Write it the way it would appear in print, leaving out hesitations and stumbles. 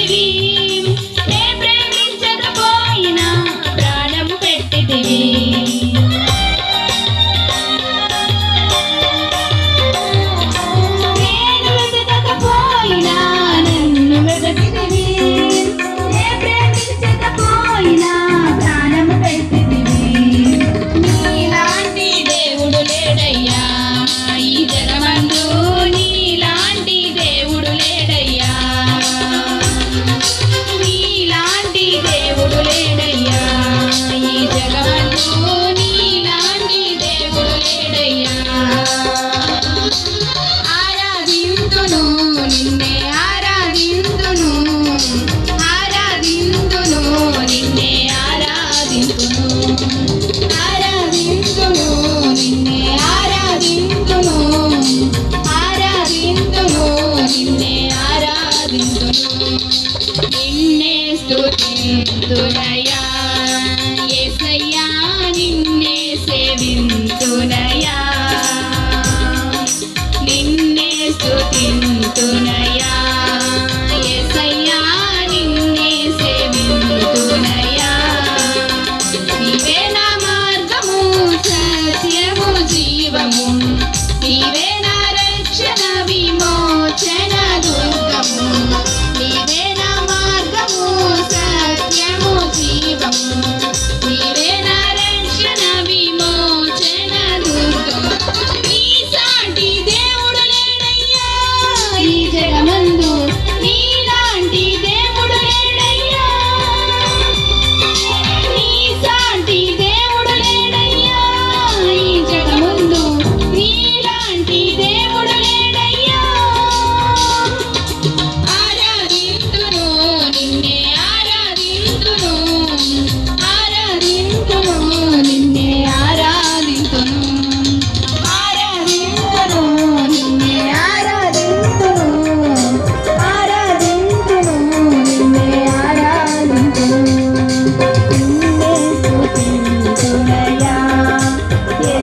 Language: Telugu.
పెట్టితివి నే ప్రేమించకపోయినా ప్రాణము పెట్టితివి నేను వెతకకపోయినా నన్ను వెతకితివి నే ప్రేమించకపోయినా ప్రాణము పెట్టితివి నీలాంటి దేవుడు లేడయ్యా ఈ జగమందు నీలాంటి దేవుడు లేడయ్యా నీలాంటి దేవుడు లేడయ్యా ఈ జగమందు నీలాంటి దేవుడు లేడయ్యా ఆరాధింతును నిన్నే ఆరాధింతును ఆరాధింతును నిన్నే ఆరాధింతును ఆరాధింతును నిన్నే ఆరాధింతును ఆరాధింతును నిన్నే ఆరాధింతును నిన్నే స్తుతింతునయ్యా